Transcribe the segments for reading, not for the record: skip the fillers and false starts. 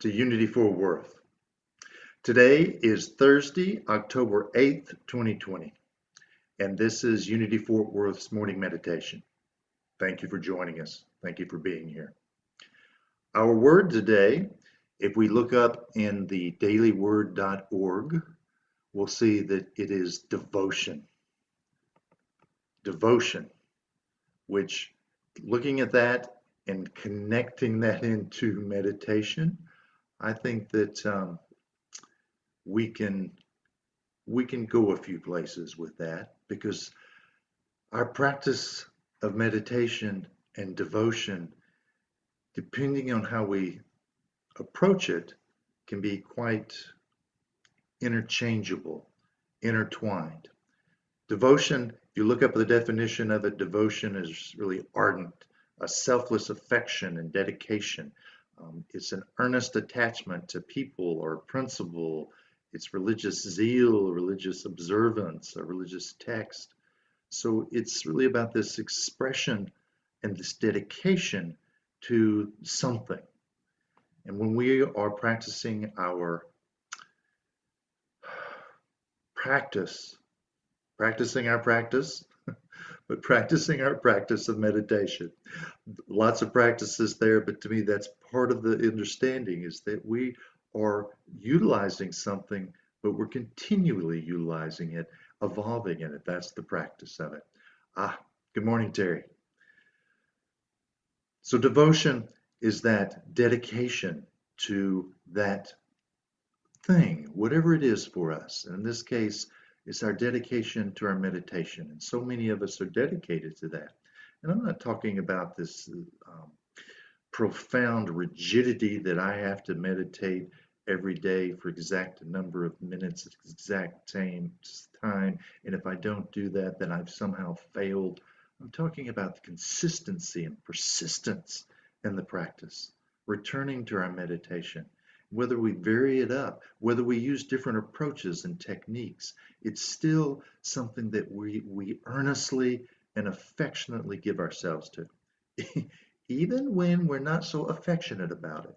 to Unity for Worth. Today is Thursday, October 8th, 2020, and this is Unity Fort Worth's Morning Meditation. Thank you for joining us. Thank you for being here. Our word today, if we look up in the dailyword.org, we'll see that it is devotion. Devotion, which looking at that and connecting that into meditation, I think that we can go a few places with that, because our practice of meditation and devotion, depending on how we approach it, can be quite interchangeable, intertwined. Devotion, you look up the definition of it, devotion is really ardent, a selfless affection and dedication. It's an earnest attachment to people or principle. It's religious zeal, religious observance, a religious text. So it's really about this expression and this dedication to something. And when we are practicing our practice, but practicing our practice of meditation. Lots of practices there, but to me, that's part of the understanding, is that we are utilizing something, but we're continually utilizing it, evolving in it. That's the practice of it. Good morning, Terry. So devotion is that dedication to that thing, whatever it is for us. And in this case, it's our dedication to our meditation. And so many of us are dedicated to that. And I'm not talking about this profound rigidity that I have to meditate every day for exact number of minutes, exact same time. And if I don't do that, then I've somehow failed. I'm talking about the consistency and persistence in the practice, returning to our meditation. Whether we vary it up, whether we use different approaches and techniques, it's still something that we earnestly and affectionately give ourselves to, even when we're not so affectionate about it.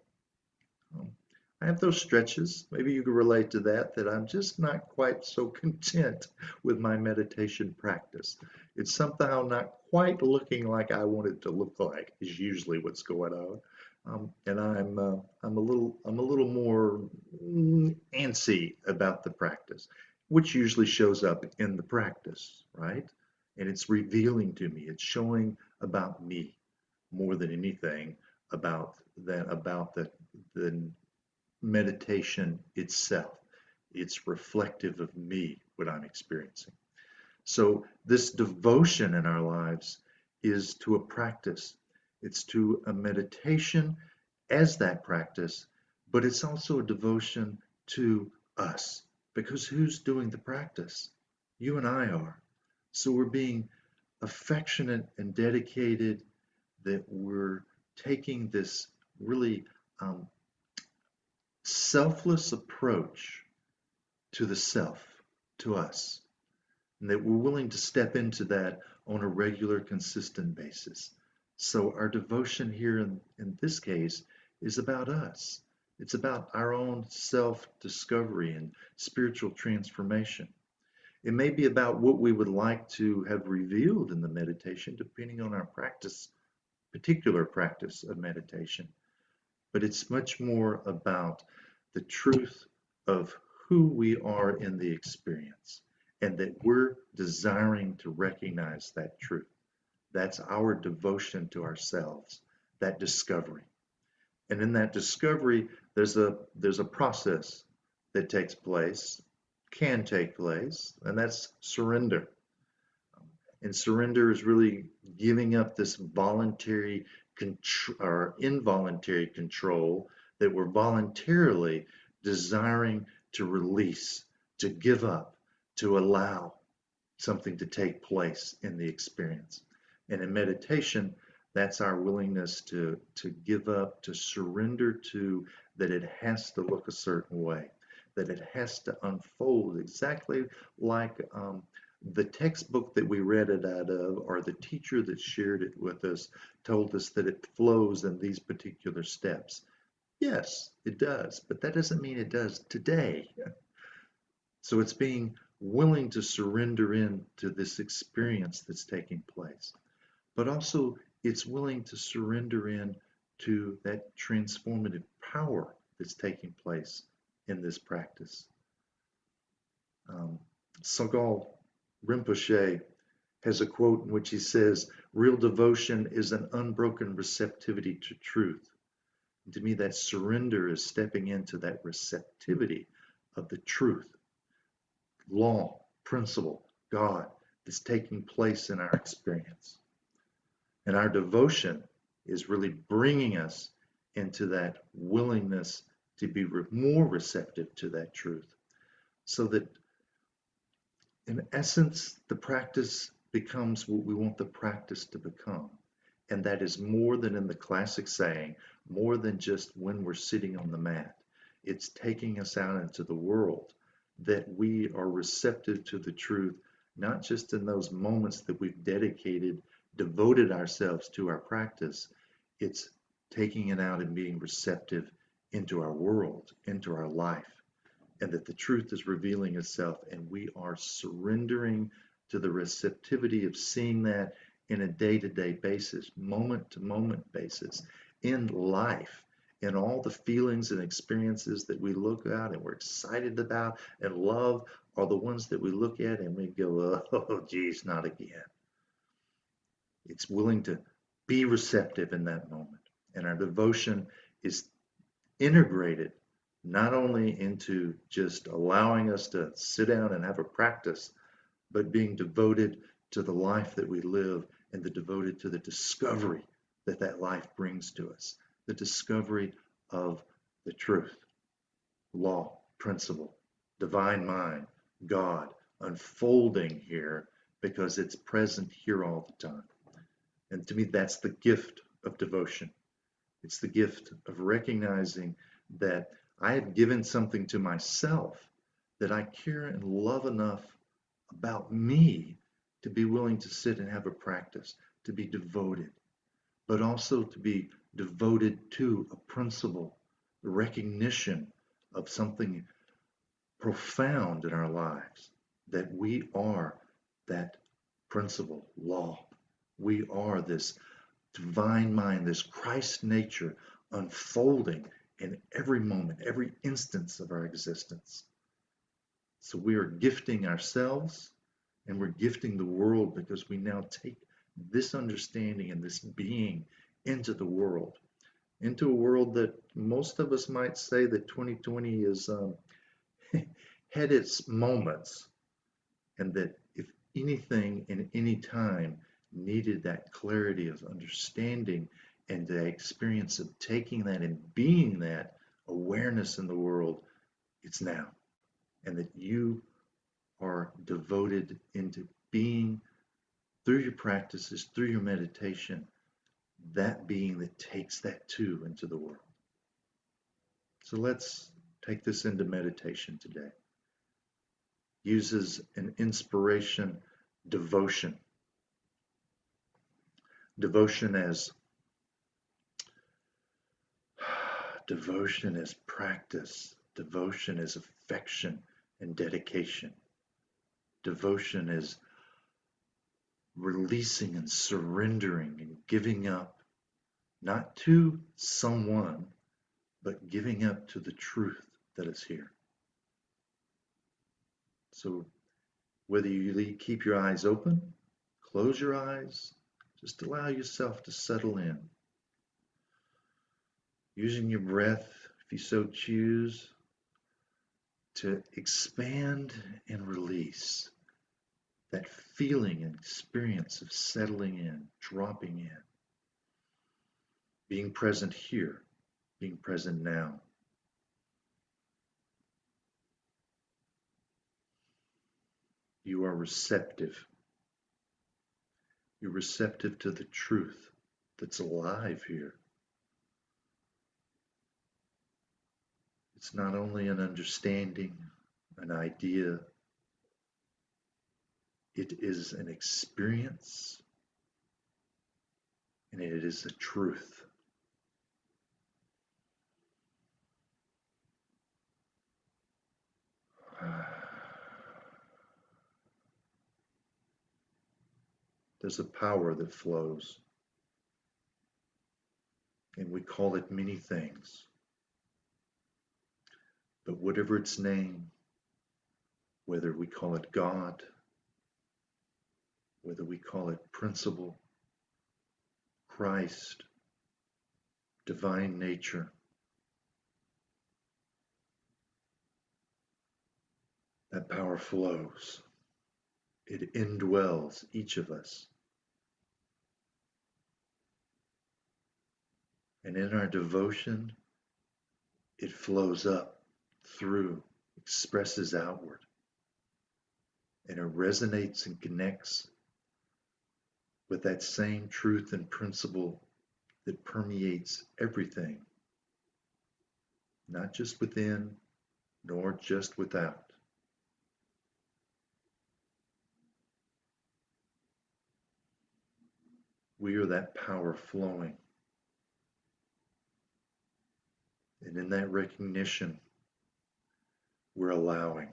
I have those stretches, maybe you can relate to that I'm just not quite so content with my meditation practice. It's somehow not quite looking like I want it to look like, is usually what's going on. And I'm a little more antsy about the practice, which usually shows up in the practice, right? And it's revealing to me. It's showing about me more than anything about the meditation itself. It's reflective of me, what I'm experiencing. So this devotion in our lives is to a practice. It's to a meditation as that practice, but it's also a devotion to us, because who's doing the practice? You and I are. So we're being affectionate and dedicated, that we're taking this really selfless approach to the self, to us, and that we're willing to step into that on a regular, consistent basis. So our devotion here in this case is about us. It's about our own self-discovery and spiritual transformation. It may be about what we would like to have revealed in the meditation, depending on our practice, particular practice of meditation. But it's much more about the truth of who we are in the experience, and that we're desiring to recognize that truth. That's our devotion to ourselves, that discovery. And in that discovery, there's a process that takes place, can take place, and that's surrender. And surrender is really giving up this voluntary or involuntary control that we're voluntarily desiring to release, to give up, to allow something to take place in the experience. And in meditation, that's our willingness to give up, to surrender to that it has to look a certain way, that it has to unfold exactly like the textbook that we read it out of, or the teacher that shared it with us told us that it flows in these particular steps. Yes, it does, but that doesn't mean it does today. So it's being willing to surrender into this experience that's taking place, but also it's willing to surrender in to that transformative power that's taking place in this practice. Um, Sogal Rinpoche has a quote in which he says, real devotion is an unbroken receptivity to truth. And to me, that surrender is stepping into that receptivity of the truth, law, principle, God that's taking place in our experience. And our devotion is really bringing us into that willingness to be more receptive to that truth. So that in essence, the practice becomes what we want the practice to become. And that is more than in the classic saying, more than just when we're sitting on the mat. It's taking us out into the world that we are receptive to the truth, not just in those moments that we've devoted ourselves to our practice. It's taking it out and being receptive into our world, into our life, and that the truth is revealing itself, and we are surrendering to the receptivity of seeing that in a day-to-day basis, moment-to-moment basis, in life, in all the feelings and experiences that we look at and we're excited about and love are the ones that we look at and we go, oh, geez, not again. It's willing to be receptive in that moment. And our devotion is integrated not only into just allowing us to sit down and have a practice, but being devoted to the life that we live and devoted to the discovery that that life brings to us, the discovery of the truth, law, principle, divine mind, God unfolding here because it's present here all the time. And to me, that's the gift of devotion. It's the gift of recognizing that I have given something to myself that I care and love enough about me to be willing to sit and have a practice, to be devoted, but also to be devoted to a principle, the recognition of something profound in our lives, that we are that principle, law. We are this divine mind, this Christ nature unfolding in every moment, every instance of our existence. So we are gifting ourselves and we're gifting the world because we now take this understanding and this being into the world, into a world that most of us might say that 2020 is had its moments, and that if anything in any time needed that clarity of understanding and the experience of taking that and being that awareness in the world, it's now. And that you are devoted into being, through your practices, through your meditation, that being that takes that too into the world. So let's take this into meditation today. Uses an inspiration, devotion. Devotion as practice. Devotion is affection and dedication. Devotion is releasing and surrendering and giving up, not to someone, but giving up to the truth that is here. So whether you keep your eyes open, close your eyes, just allow yourself to settle in. Using your breath, if you so choose, to expand and release that feeling and experience of settling in, dropping in, being present here, being present now. You are receptive. You're receptive to the truth that's alive here. It's not only an understanding, an idea, it is an experience, and it is a truth. there's a power that flows, and we call it many things. But whatever its name, whether we call it God, whether we call it principle, Christ, divine nature, that power flows. It indwells each of us. And in our devotion, it flows up, through, expresses outward, and it resonates and connects with that same truth and principle that permeates everything, not just within, nor just without. We are that power flowing. And in that recognition, we're allowing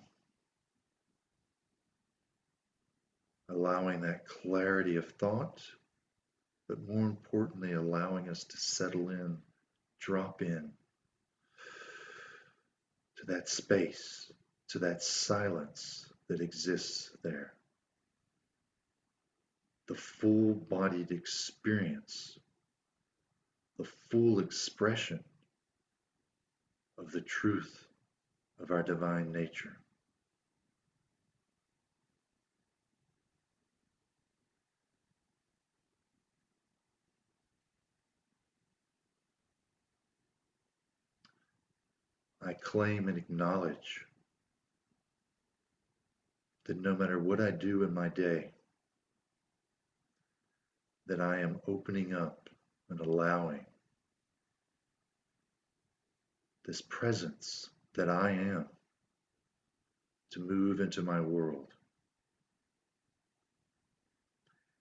that clarity of thought, but more importantly, allowing us to settle in, drop in to that space, to that silence that exists there. The full-bodied experience, the full expression of the truth of our divine nature. I claim and acknowledge that no matter what I do in my day, that I am opening up and allowing this presence that I am to move into my world.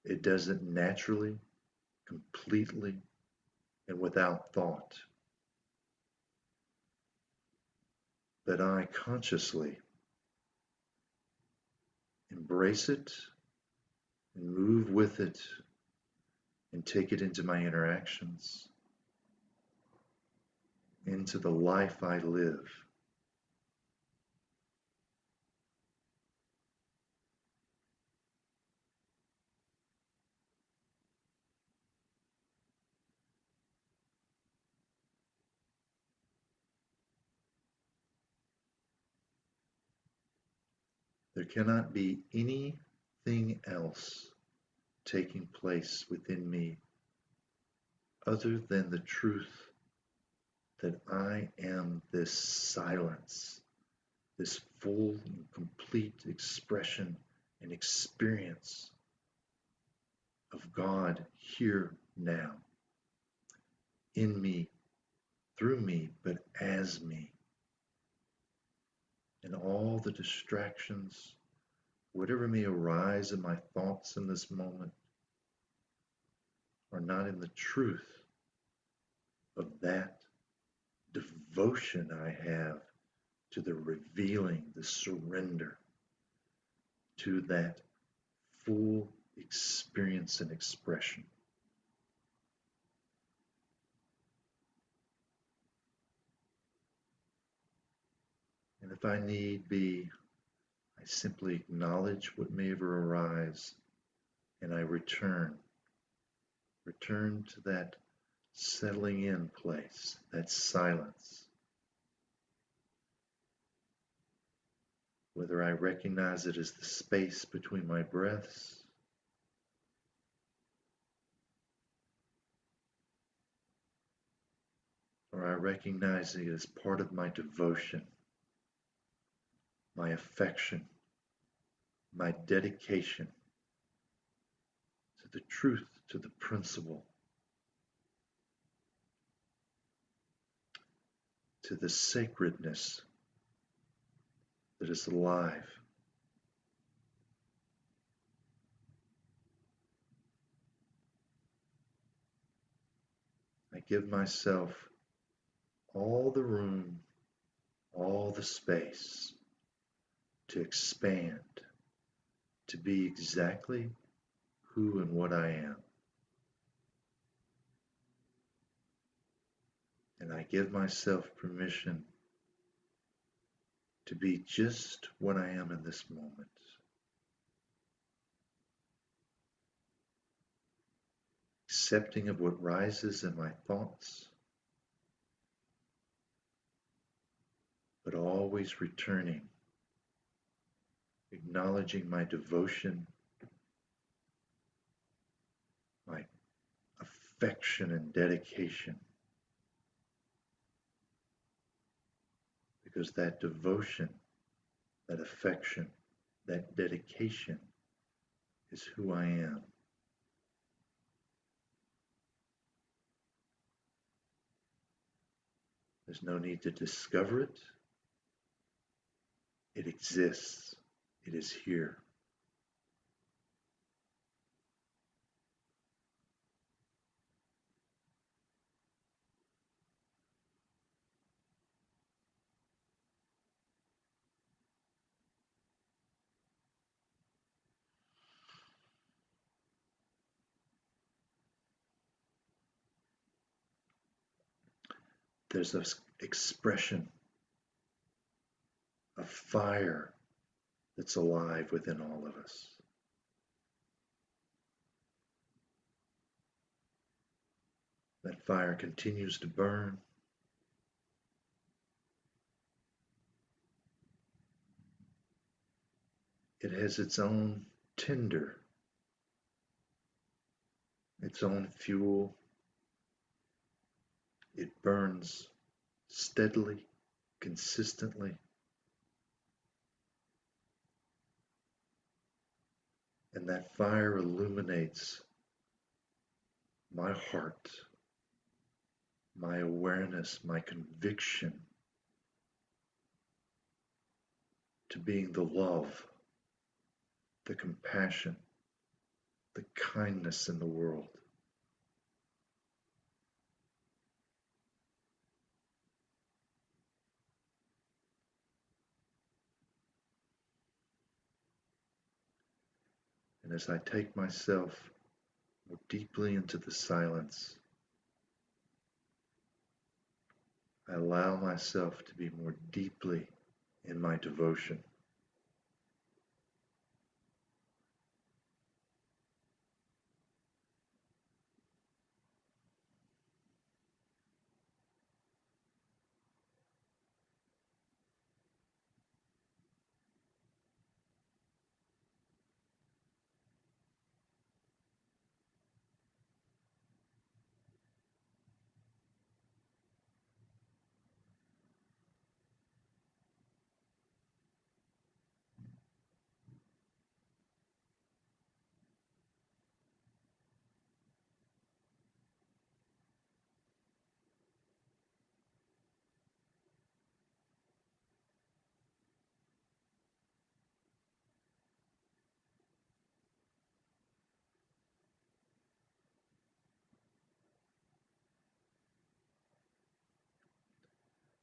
It does it naturally, completely, and without thought. But I consciously embrace it and move with it and take it into my interactions, into the life I live. There cannot be anything else taking place within me other than the truth that I am this silence, this full and complete expression and experience of God here now, in me, through me, but as me. And all the distractions, whatever may arise in my thoughts in this moment, are not in the truth of that devotion I have to the revealing, the surrender, to that full experience and expression. And if I need be, I simply acknowledge what may ever arise, and I return to that settling in place, that silence. Whether I recognize it as the space between my breaths, or I recognize it as part of my devotion, my affection, my dedication to the truth, to the principle, to the sacredness that is alive. I give myself all the room, all the space to expand, to be exactly who and what I am. And I give myself permission to be just what I am in this moment. Accepting of what rises in my thoughts, but always returning, acknowledging my devotion, my affection and dedication. Because that devotion, that affection, that dedication is who I am. There's no need to discover it. It exists. It is here. There's this expression of fire that's alive within all of us. That fire continues to burn. It has its own tinder, its own fuel. It burns steadily, consistently. And that fire illuminates my heart, my awareness, my conviction to being the love, the compassion, the kindness in the world. And as I take myself more deeply into the silence, I allow myself to be more deeply in my devotion.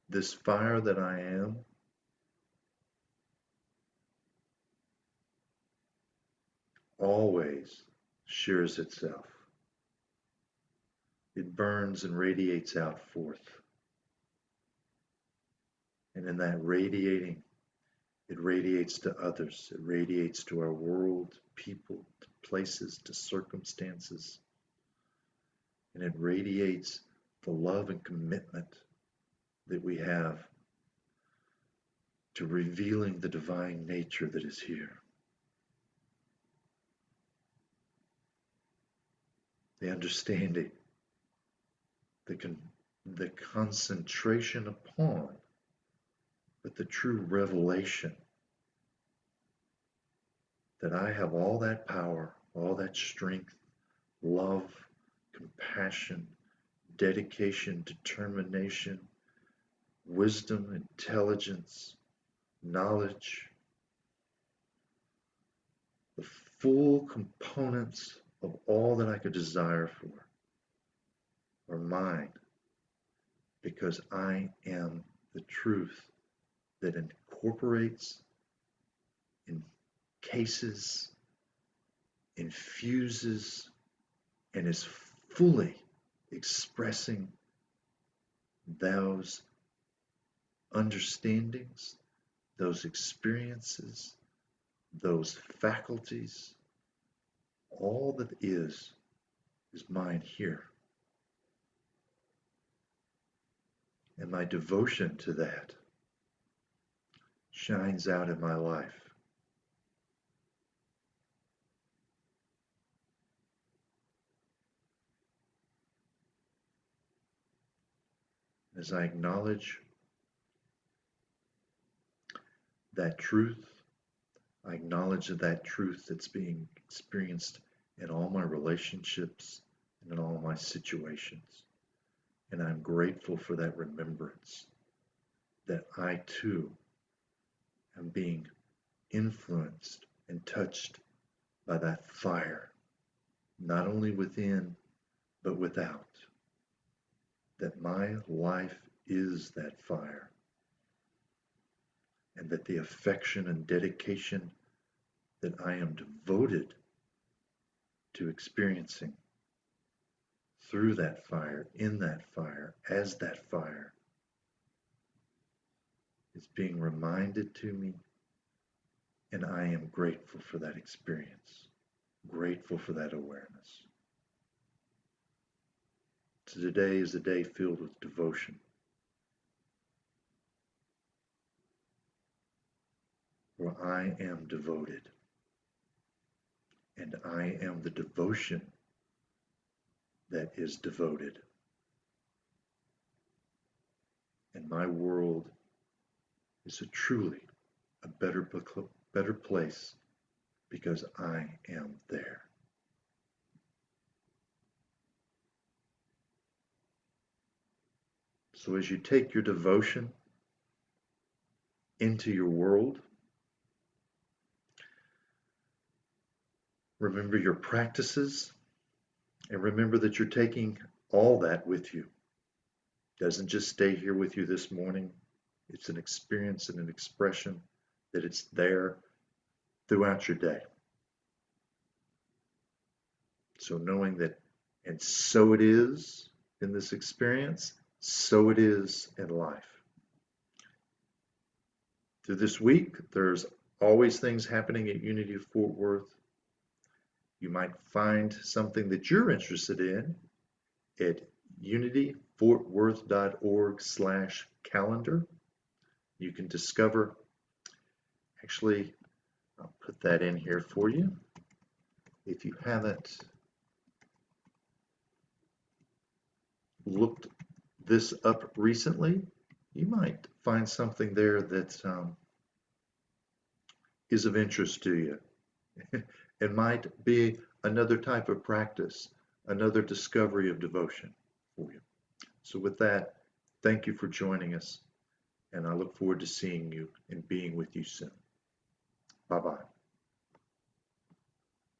This fire that I am always shares itself. It burns and radiates out forth. And in that radiating, it radiates to others. It radiates to our world, people, to places, to circumstances. And it radiates the love and commitment that we have to revealing the divine nature that is here. The understanding, the concentration upon, but the true revelation that I have all that power, all that strength, love, compassion, dedication, determination, wisdom, intelligence, knowledge, the full components of all that I could desire for are mine, because I am the truth that incorporates, encases, infuses and is fully expressing those understandings, those experiences, those faculties, all that is mine here. And my devotion to that shines out in my life. As I acknowledge that truth, I acknowledge that truth that's being experienced in all my relationships and in all my situations. And I'm grateful for that remembrance that I too am being influenced and touched by that fire, not only within, but without. That my life is that fire, and that the affection and dedication that I am devoted to experiencing through that fire, in that fire, as that fire, is being reminded to me, and I am grateful for that experience, grateful for that awareness. So today is a day filled with devotion, where I am devoted, and I am the devotion that is devoted. And my world is truly a better place because I am there. So as you take your devotion into your world, remember your practices, and remember that you're taking all that with you. It doesn't just stay here with you this morning. It's an experience and an expression that it's there throughout your day. So knowing that, and so it is in this experience, so it is in life. Through this week, there's always things happening at Unity of Fort Worth. You might find something that you're interested in at unityfortworth.org/calendar. You can discover, actually, I'll put that in here for you. If you haven't looked this up recently, you might find something there that is of interest to you. It might be another type of practice, another discovery of devotion for you. So with that, thank you for joining us, and I look forward to seeing you and being with you soon. Bye-bye.